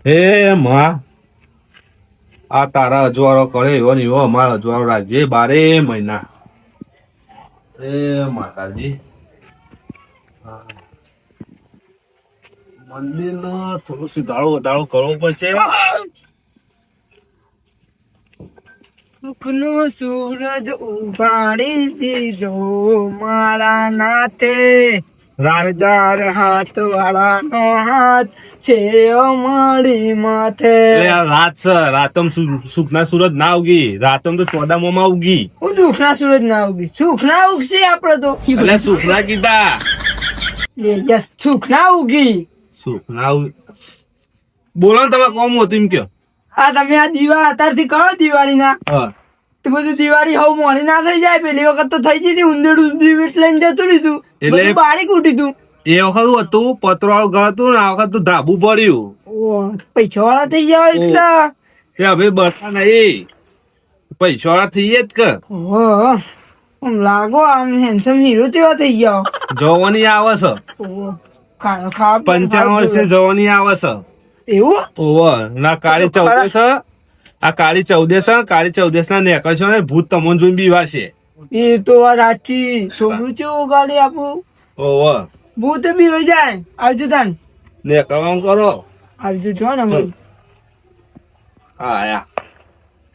હે માં આ તારા અજવાળો કરે એવો ને એવો અમારો અજવાળો રાખજે 12 મહિના. એ માતાજી મંદિર નો થોડું સુધારો વધારો કરવો પડશે. સુખનો સૂરજ ઉગાડી દીધો મારા નાથે, રાજાર હાથ વાળાનો હાથ છે અમારી માથે. એટલે આ રાત છે, રાતમ સુખના સૂરજ ના ઉગી, રાતમ તો સોદામાં ઉગી. હું દુઃખના સૂરજ ના ઉગી, સુખના ઉગશે આપડે તો. એટલે સુખના કીધા, સુખના ઉગી. સુખના બોલો ને તમે કોમ હતું એમ કયો. આ તમે આ દીવા અત્યારથી કરો દિવાળી ના, હા તો બધું દિવાળી હવ મોડી ના થઈ જાય. પેલી વખત તો થઈ જતી ઊંધેડ ઊંધી વીટ લઈને જતું રહીશું, એટલે બારીક ઉઠી તું. એ વખત હતું પતરો વાળું ઘર હતું ને, આ વખત તો ધાબુ પડ્યું. પૈસા વાળા થઈ જાય એટલે એ હવે બરસા નહીં, પૈસા વાળા થઈએ જ કે. લાગો આમ હેન્સમ હીરો તેવા થઈ જાવ. જવાની આવે છે, 55 વર્ષે જવાની આવે છે. એવું ઓવર ના કાળી 14 છે, આ કાળી 14 છે. કાળી 14 ના નેકળ છે ને ભૂત તમોન જોઈને બીવા છે. એ તો વાત સાચી. છોકરું કેવું ગાડી આપણું ઓવર ભૂત બી વહી જાય. આવજો તાન નેકળવાનું કરો. આવજો છો ને અમે. હા આયા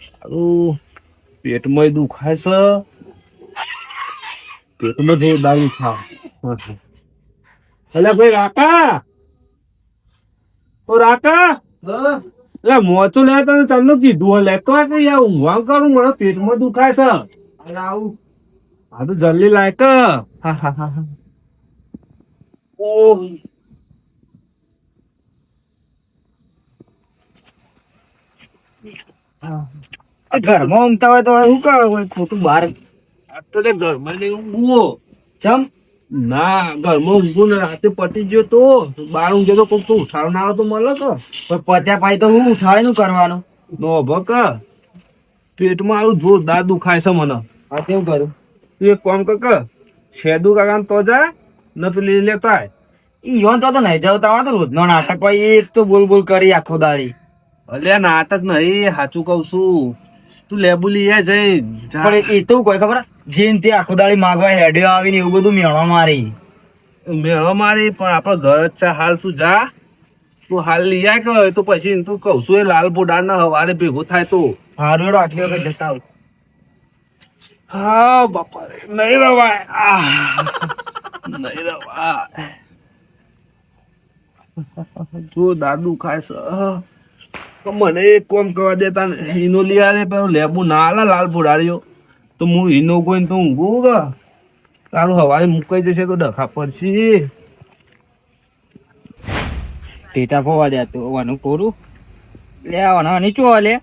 સારું. પેટમાં દુખાય છે, પેટમાં જોરદાર દુખાવ. એટલે ભાઈ રાકા, ઓ રાકા, એટલે મોચું લે તને તમને કીધું લેતો હોય તો યાર ઊંઘવા કરું, મને પેટમાં દુખાય છે. આવું હા તો જલ્દી લાયક. હા હા હા. ઓ ઘરમાં ઊંઘતા હોય તો શું કરે કોઈ ખોટું બહાર તો ઘરમાં નહીં ઊંઘવો. ચમ ના ઘરમાં ઊંઘવું ને રાતે પટી ગયો તો બાર ઊંઘે તો કોક તો ઉઠાડો ના આવે તો મળે કે. પત્યા પાઈ તો હું ઉછાળી નું કરવાનું. નો ભક પેટમાં આવું જોરદાર દુખાય છે મને. હા કેવું કરું? તું એક કામ કર, શેદુ કાકા તો જા ન તો લઈ લેતા આય. ઈવન તો નહીં જાવ. તમારે તો રોજનો નાટક હોય, એક તો બોલ બોલ કરી આખો દાડી. અલ્યા નાટક નહીં, સાચું કઉ છું. તું લેબુ લઈ આય જઈ. પણ એ તો કોઈ ખબર જેન તે આખો દાડી માગવા હેડ્યો આવીને એવું બધું મેળવા મારી. મેળો મારી પણ આપડે ઘર જ છે હાલ. તું જા, તું હાલ લઈ આય કે તો પછી તું કઉ છું એ લાલ બોડાર ના હવારે ભેગું થાય તો. હારું એડો આટલી વખત જતા આવું. હા બાપા રે, નહીં રવાય. નહીં રવાય. જો દાદુ ખાય છે. મને એક કોમ કરવા દેતા ને હિનો લઈ આવે પેલો લેબુ ના આલા લાલ ફુડારીઓ તો હું હિનો કોઈ તો ઊંઘું કે તારું હવારે મુકાઈ જશે તો ડખા પડશે. ટેટા ફોવા દે તો વાનું કોરું લે આવવાના નીચો લે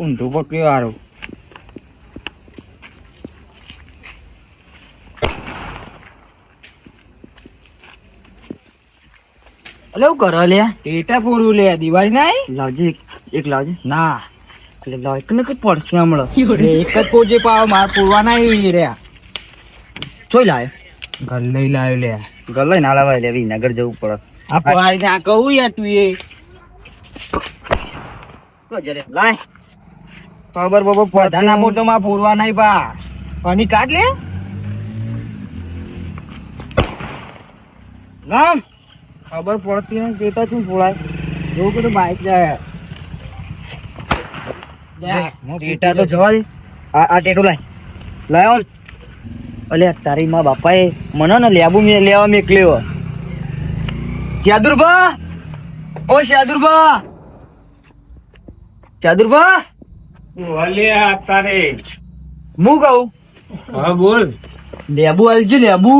ઊંધું પકડ્યો હારું. અલે હું કરો લે? ટેટા ફોડું લે. દિવાળી ના આવી? લાવજે એક લાવજે. ના એટલે લાવ ને કે પડશે હમણાં. એક જ પોજે પાવ માર પૂરવા ના આવી રહ્યા. ચોઈ લાવે? ઘર લઈ લાવ્યો લે. ઘર લઈ ના લાવાય લે, વિનગર જવું પડે. આ પાડી ના કહું યાર તું એ લાય ખબર બાબા પધાના મોટો માં પૂરવા નહીં પા પાણી કાઢ લે. ગામ ખબર પડતી નહીં કેતા શું પોળાય જોવું કે બાઈક જાય. ટેટા તો જવા દે. આ ટેટો લાય લાયો. અલે તારી માં બાપાએ મને ને લેબુ લેવા મેકલ્યો. શાદુરભા, ઓ શાદુરભા, શાદુરભા અલ્યા તારે હું કહું હા બોલ. લેબુ આલજો લેબુ.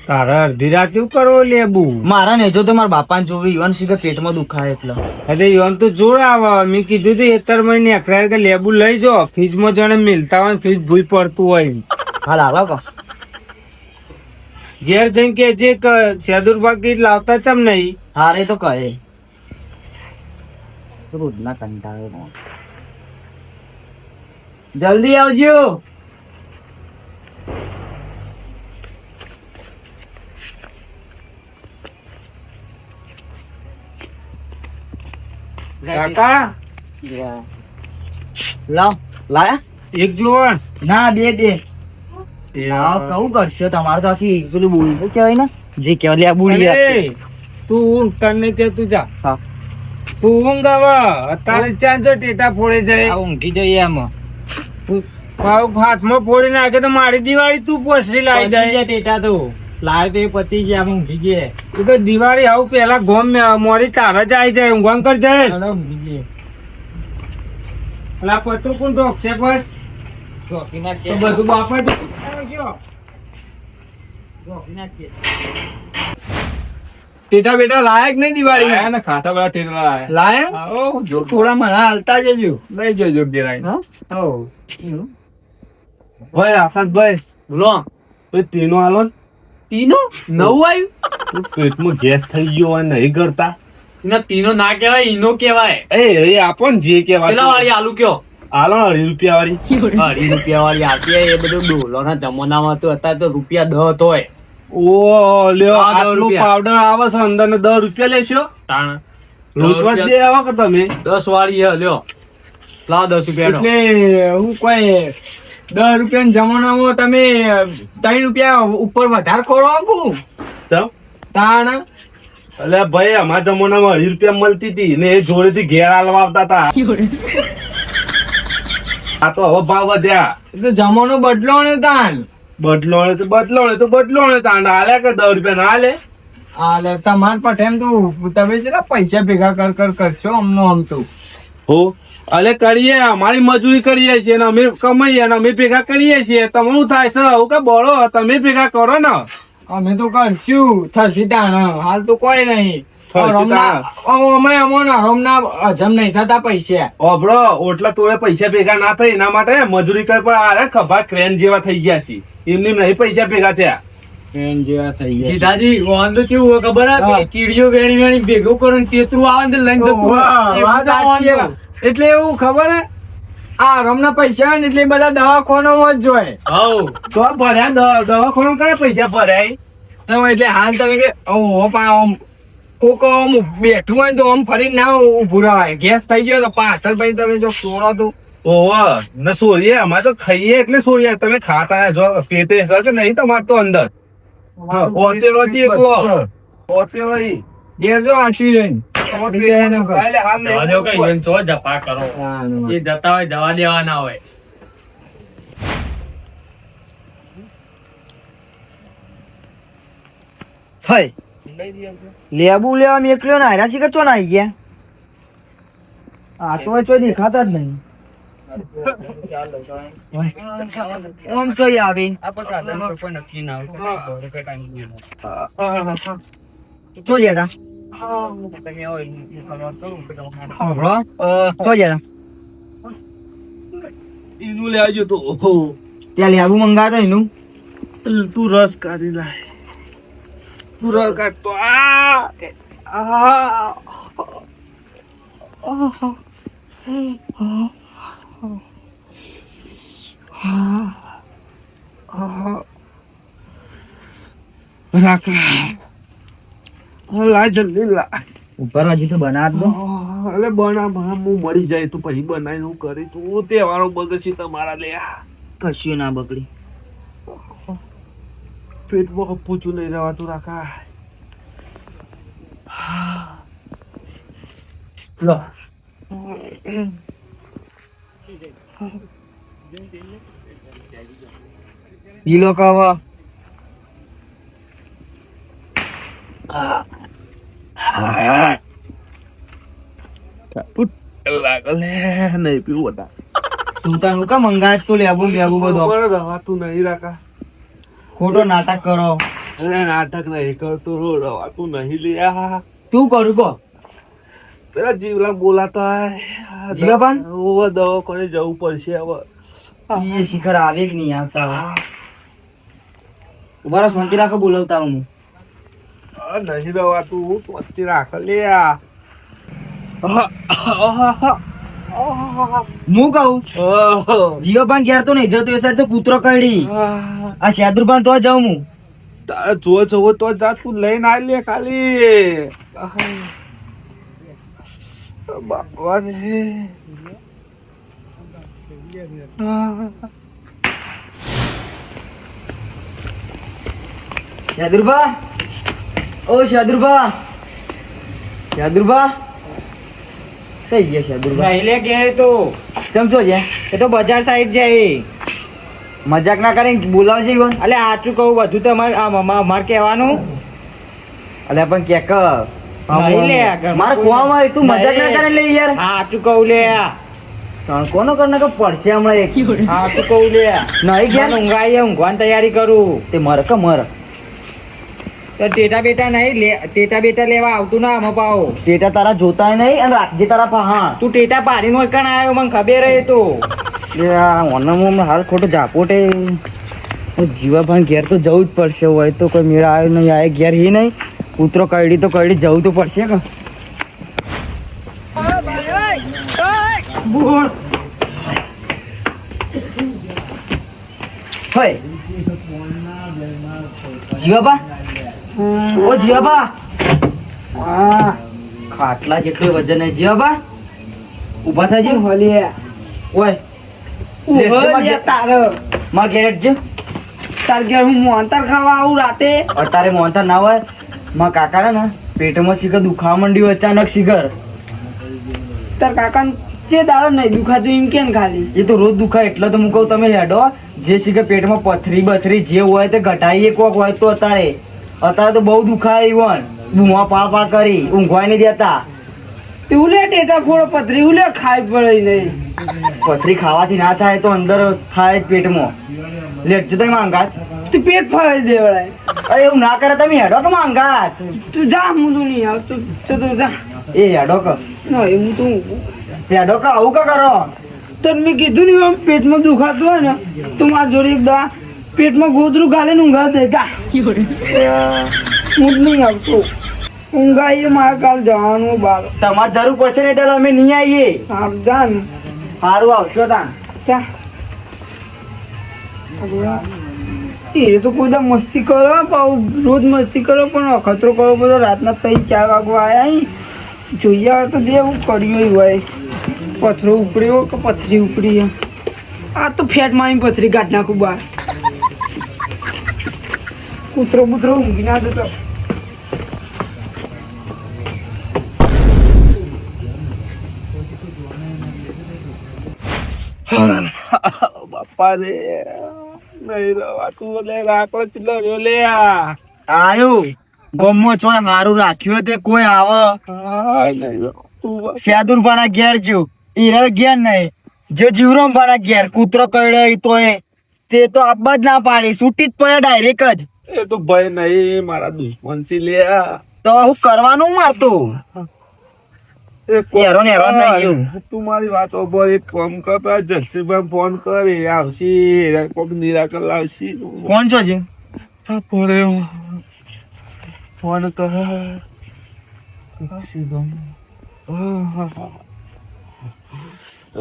તારા અડધી રાત કેવું કરો લેબુ? મારા ને જો તો મારા બાપાને જોવી ઈવન સીધા પેટમાં દુખાય એટલે. અરે ઈવન તો જોર આવે. મેં કીધું તો 71 મહિને અખરાય કે લેબુ લઈ જાઓ. ફ્રીજમાં જાણે મિલતા હોય ફ્રીજ ભૂઈ પડતું હોય. હાલ આવો કો ઘેર જઈને કે જે શેદુરબા ગીત લાવતા ચમ નહીં. હારે તો કહે રોજના કંટાળો. જલ્દી આવજો. કાકા લાવ લાયા એક જોવા ના બે કહું કરશો તમારે તો આખી પેલું બોલવું કહેવાય ને જે કહેવાય લે બુડી તું ઊંઘ તને કે તું જા હા તું ઊંઘ હવે અત્યારે ચાંચો ટેટા ફોડે જાય ઊંઘી જઈએ એમાં હાથમાં ફોડી નાખે તો મારી દિવાળી તું પોસરી લાવી જાય ટેટા તો લાવે તો એ પતી ગયા ઊંઘી ગયા તું તો દિવાળી આવું પેલા ગોમ મોડી તારા જ આવી જાય ઊંઘવાન કર જાય ઊંઘી ગયા અલા પતું કોણ રોકશે પર તો બધું બાપા જ ટેટા બેટા લાયક નહીં દિવાળી ને ખાતા બધા ટેટા લાયા જો થોડા મને હાલતા જજો લઈ જજો ગેરાઈ ભાઈ આસાદભાઈ બોલો તીનો હાલો તીનો નવું આવ્યું પેટમાં ગેસ થઈ ગયો હોય નહીં કરતા ના તીનો ના કહેવાય ઈનો કહેવાય એ આપો ને જે કેવાય ચલા વાળી આલુ કયો હાલો 2.5 રૂપિયા વાળી 2.5 રૂપિયા વાળી આવતી હોય એ બધું ડોલો ના જમાનામાં તો અત્યારે તો રૂપિયા 10 હોય ઓ લ્યો હા, 10 આટલું રૂપિયા. પાવડર આવે છે અંદર ને 10 રૂપિયા લેશો તાણ લૂંટવા જ દે આવો કે તમે 10 વાળી હે લ્યો લાવ 10 રૂપિયા એટલે હું કોઈ 10 રૂપિયા જમાનામાં તમે 3 રૂપિયા ઉપર વધારે ખોરો આખું ચમ તાણ એટલે ભાઈ અમારા જમાનામાં 2.5 રૂપિયા મળતી હતી ને એ જોડેથી ઘેર હાલવા આવતા હતા આ તો હવે ભાવ વધ્યા એટલે જમાનો બદલો ને તાન બદલો ને તો બદલો ને તાંડ હાલે કે 10 રૂપિયા ના હાલે હાલે તમાર પાસે એમ તો તમે કેટલા પૈસા ભેગા કરશો અમનો આમ તો હો અલે કરીએ અમારી મજૂરી કરીએ છીએ ને અમે કમાઈએ ને અમે ભેગા કરીએ છીએ તમારું થાય છે હું કે બોલો તમે ભેગા કરો ને અમે તો કરશું થશે તાણ હાલ તો કોઈ નહીં થશે તાણ. હમણાં હજમ નહીં થતા પૈસા ઓબળો ઓટલા તોડે પૈસા ભેગા ના થાય એના માટે મજૂરી કરી પણ અરે ખભા ક્રેન જેવા થઈ ગયા છે એમની નહીં પૈસા ભેગા થયા જેવા થઈ ગયા સીધાજી વાંધો કેવું હોય ખબર હે હા. કે ચીડિયો વેણી ભેગું કરો ને તેતરું આવે ને લઈને જતું હોય. એ વાત બધા સાચી વાંધો. છે. એટલે એવું ખબર હે આ રમના પૈસા હોય ને એટલે બધા દવાખાનામાં જ જોઈએ હઉ. તો ભર્યા દવાખાનું કયા પૈસા ભર્યા એટલે હાલ તમે કે કોક આમ બેઠું હોય ને તો આમ ફરી ના ઉભું રવાય ગેસ થઈ ગયો તો પાછળ પછી તમે જો સોડો તો ઓહો ને સોરીએ અમારે તો ખાઈએ એટલે સોરીએ તમે ખાતા જો પેટે હશે કે નહીં તમારે તો અંદર હોટેલો થી એકલો હોટેલો ઈ. દેજો આછી રહીને કાલે હાલ નહીં. જવા દો કઈ એને ચો જપા કરો એ જતા હોય જવા દેવાના હોય લેબુ લેવા મેકલ્યો ને હારા શીખર ચો ના આવી ગયા આ તો ચો દેખાતા જ નહીં ઓમ ચો આવી ચો જતા ચો જતા ઈનું લેજો તો ઓહો. ત્યાં લેબુ મંગાતો એનું તું રસ કાઢી લાય તું રસ કાઢતો રાખ લાય જલ્દી લાય ઉપર હજી તો બનાવ દો અલે બના હું મરી જાય તું પછી બનાવીને હું કરી તું તહેવારો બગસી તમારા લે કશું ના બગડી પેટમાં પૂછું નહીં રહેવાતું રાખા લો પીલો કવા લાગે લે નહીં પીવું હતા તું તારું કા મંગાશ તો લેબુ લેબુ બધો રવાતું નહીં રાખા ખોટો નાટક કરો અરે નાટક નહીં કરતો રવાતું નહીં લ્યા તું કરું કો પેલા જીવલા બોલાતા જીવાપાન? દવાખાને જવું પડશે હવે એ શિખર આવે કે નહીં આવતા ઉભા રહો, શાંતિ રાખો બોલાવતા હું નહીં રવાતું પત્તી રાખ લ્યા હું કહું જીવાપાન ક્યારે તો નહીં જતો એ સાઈડ તો પુત્ર કડી આ શેદુરપાન તો જાઉં હું તારે જો જવો તો જા તું લઈને આવી લે ખાલી બાપા રે. શાદુરભા, ઓ શાદુરભા, શાદુરભા કઈ ગયા શાદુરભા? નહીં લે ઘેર તો ચમચો છે એ તો બજાર સાઈડ જાય. મજાક ના કરીને બોલાવજે કોણ? અલે આચું કહું બધું તમારે અમારે કહેવાનું અલ્યા પણ કે નહીં લે આગળ. મારે ખોવામાં તું મજાક ના કરે લે યાર. હા આચું કહું લે કોનો કર નાખો પડશે હમણાં એક. હા આચું કહું લે નહીં ગયા મને ઊંઘાઈ ઊંઘવાની તૈયારી કરું તે મર કે મર. તો ટેટા બેટા નહીં લે ટેટા બેટા લેવા આવતું ના આમાં પાવો. ટેટા તારા જોતા નહીં અને રાખજે તારા પા. તું ટેટા પાડીનો કણ આવ્યો મને ખબર હે તો. ઓનમ હાલ ખોટો ઝાપોટે જીવાભાઈ ઘેર તો જવું જ પડશે. હોય તો કોઈ મેળા આવ્યો નહીં, આ ઘેર હી નહીં. કૂતરો કરડી તો કરડી જવું તો પડશે કે. હોય જીવાબા, ઓ જીવાબા, ખાટલા જેટલું વજન હે જીવાબા. ઊભા થાજી. ઓય માં ઘેર જો તાર ઘેર હું મોહનતાર ખાવા આવું રાતે. અત્યારે મોહનથાળ ના હોય. માં કાકા ને પેટમાં શીખર દુખાવા માંડ્યું અચાનક શીખર. તાર કાકા જે દાડો નહીં દુખાતું એમ કેમ ખાલી. એ તો રોજ દુખાય એટલે તો હું કહું તમે હેડો. જે શીખર પેટમાં પથરી બથરી જે હોય તે ઘટાઈએ કોક હોય તો અત્યારે તો બહુ દુખાય ઈવન બુમા પાળ કરી ઊંઘવાય નહીં દેતા. તું લે ટેટા ફોડો પથરી ઉલે ખાઈ પડે નહીં. પથરી ખાવાથી ના થાય તો અંદર થાય જ પેટમાં. લેટજો તમે માંગાત. તું પેટ ફાડી દેવડાય. અરે એવું ના કરે તમે હેડો કે માંગાત. તું જા હું તું નહીં આવતું તો તું જા. એ હેડો કે નહીં હું તું હેડો કે આવું કે કરો. તને મેં કીધું ને આમ પેટમાં દુખાતું હોય ને તું મારી જોડે એક દવા પેટમાં ગોદરું ગાલે ને ઊંઘા દે જા. હું જ નહીં આવતો. ઊંઘાઈએ મારે કાલ જવાનું બાર. તમારે જરૂર પડશે ને ત્યારે અમે નહીં આવીએ. હાલ જા ને સારું આવશો તાન. જા. એ તો કોઈ દા મસ્તી કરો પાઉ રોજ મસ્તી કરો પણ અખતરો કરો બધો રાતના 3-4 વાગવા આવ્યા અહીં જોઈએ આવે તો દે એવું કર્યું હોય. પથરો ઉપડ્યો કે પથરી ઉપડી. આ તો ફેટમાં આવી પથરી કાઢ નાખું બહાર. કૂતરો બૂતરો ઊંઘી ના દેતો. બાપા રે નહીં રવાતું લે. રાખો ચલો રહ્યો લે. આયું ગોમમાં છો ને મારું રાખ્યું તે કોઈ આવે. નહીં તું શાદુરભાના ઘેર જો ઈરા ઘેર નહીં જો જીવરામભાના ઘેર કૂતરો કરડે તો તે તો આપવા જ ના પાડી છૂટી જ પડે ડાયરેક્ટ જ. એ તો ભય નહીં મારા દુશ્મન છે લે. તો હું કરવાનું મારતું હેરો ને હેરો થઈ ગયું. તું મારી વાત ઉપર એક કામ કર જગસીભાઈ ફોન કરે આવશે કોક નિરાકર લાવશે. કોણ છો જી? ફોન કર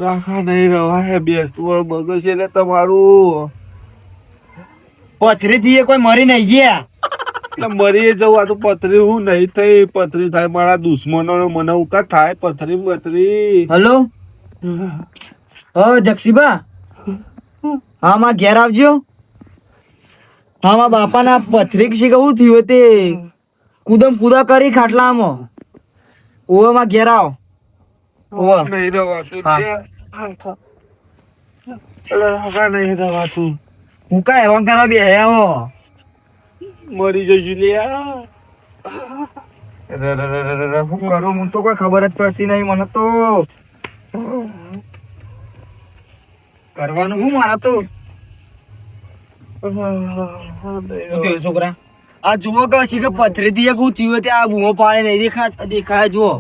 રાખા નહીં રવા હે બેસતું બગર છે એટલે તમારું પથરી થી કોઈ મરી નહીં ગયા. એટલે મરી જવું. આ તો પથરી હું નહીં થઈ પથરી થાય મારા દુશ્મનો મને ઉકા થાય પથરી પથરી. હલો જક્ષીબા, હા માં ઘેર આવજો. હા માં બાપા ના પથરી શી કહું થયું તે કુદમ કુદા કરી ખાટલામાં. ઓવે માં ઘેર આવ. નહીં રવાતું નહીં રવાતું. હું કા એવા કરવા બે આવો મરી જશું લે. શું કરું હું તો કોઈ ખબર જ પડતી નહીં મને તો. કરવાનું શું મારે તો. છોકરા આ જુઓ કે શી કે પથરી થી શું થયું તે આ બૂમો પાડે નહીં દેખાય જુઓ.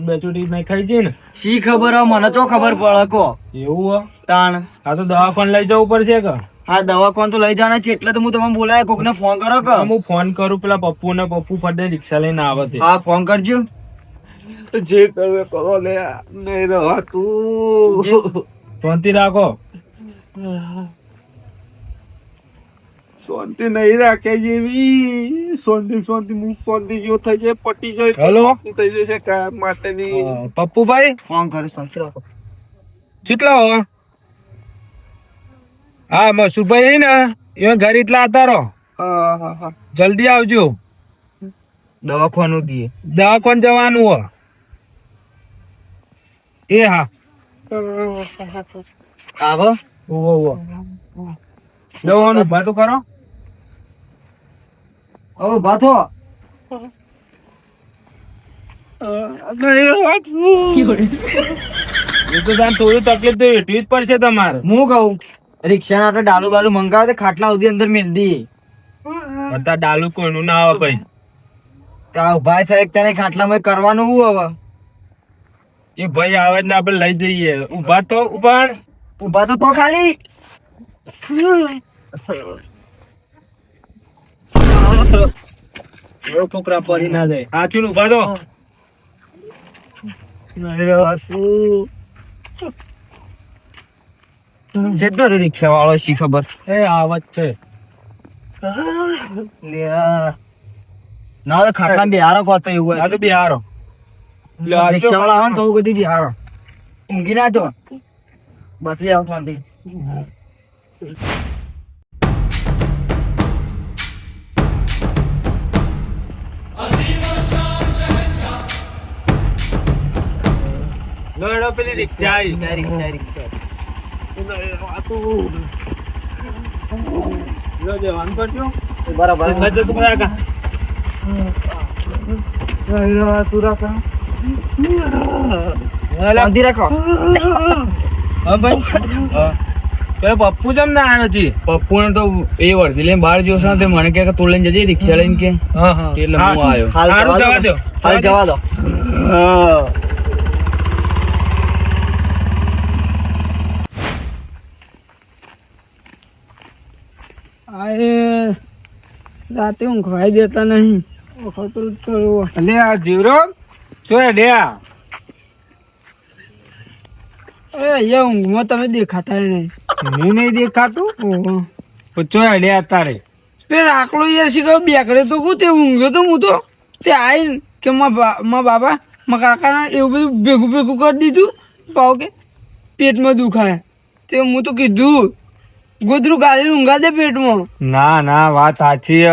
બેચુટી નહીં ખાઈ છે ને શી ખબર હવે મને તો ખબર પડે કો. એવું તાણ આ તો દવાખાને લઈ જવું પડશે કે હા દવાખાન તો લઈ જવાના છે એટલે તો હું તમને બોલાય કોકને ફોન કરો કે. હું ફોન કરું પેલા પપ્પુ ને પપ્પુ ફટે રિક્ષા લઈને આવે છે. હા ફોન કરજો. જે કરવે કરો લે. નહીં રવાતું. શાંતિ રાખો. શાંતિ નહીં રાખે જેવી શાંતિ જેવો થઈ જાય પટી જાય હેલો થઈ જશે કાયમ માટેની પપ્પુભાઈ ફોન કરે શાંતિ રાખો. કેટલા હો હા મસુભાઈ ને એ ઘર એટલા હતા રહો જલ્દી આવજો દવાખાનું દીએ દવાખાને જવાનું હો એ હા આવો. જવાનું ભાતો કરો ઓ બાથો એ તો તાન થોડી તકલીફ તો એટલી જ પડશે તમારે હું કહું રિક્ષા ના ડાલુ બાલુ મંગાવે તે ખાટલા સુધી અંદર મેલ દી. બધા ડાલુ કોઈનું ના આવે ભાઈ ત્યાં ઉભા થાય ત્યારે ખાટલામાં કરવાનું હું હવે એ ભાઈ આવે ને આપણે લઈ જઈએ ઉભા તો ઉભા ઉભા તો ખાલી છોકરા પડી ના જાય હાથી ઉભા તો જેટલો રિક્ષા વાળો શી ખબર. એ આવત છે ના ખાટલા બિહારો કોતો એવું આ તો બિહારો રિક્ષા વાળા આવે ને તો બધી બિહારો ઊંઘી ના જો બાકી આવો શાંતિ. પેલી રિક્ષા શાંતિ રાખો. પપ્પુ જમ ના આવ્યો છે પપ્પુ ને તો એ વર્ધી લઈને બહાર જોશે ને તે મને કે તું લઈને જજે રિક્ષા લઈને કે એટલે હું આવ્યો. સારું જવા દો હાલ જવા દો. રાતે ઊંઘવાઈ દેતા નહીં. લે આ જીવરો શું લે અરે અહીંયા ઊંઘમાં તમે દેખાતા નહીં. હું નહીં દેખાતું ચોય લે તારે પેલા આકડો યાર શીખવ બેકડે તો કહું તે ઊંઘ્યો તો હું તો તે આવીને કે મા બાબા મા કાકાના એવું બધું ભેગું કરી દીધું પાવ કે પેટમાં દુખાય તે હું તો કીધું ગોદરું ગાળી ઊંઘા દે પેટમાં. ના વાત સાચી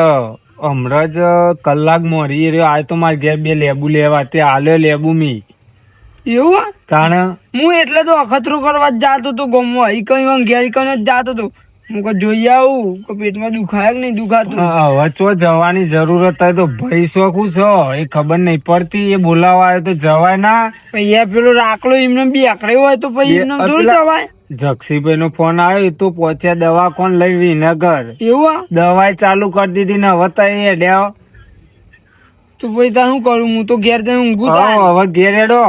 હમણાં જ કલાક મોરી રહ્યો આ તો મારે ઘેર બે લેબુ લેવા તે હાલ્યો લેબુ મી એવું તાણ હું એટલે તો અખતરો કરવા જ જાતો હતો ગમવા ઈ કઈ ઘેર ઈ કઈ જ જાતો હતો. હું કહું જોઈ આવું કે પેટમાં દુખાય કે નહીં દુખાતું. હવે ચો જવાની જરૂરત હોય તો ભાઈ શોખું છો એ ખબર નહીં પડતી એ બોલાવા આવ્યો તો જવાય ના પછી પેલો રાખલો એમને બેકડે હોય તો પછી એમને જોઈ જવાય. જક્ષીભાઈ નો ફોન આવ્યો તો પહોંચ્યા દવા કોણ લઈ વિનગર એવું દવાઈ ચાલુ કરી દીધી ને હવે તો એ હેડ્યો તો પછી તાર શું કરું હું તો ઘેર જઈને ઊંઘું તા. હવે ઘેર હેડો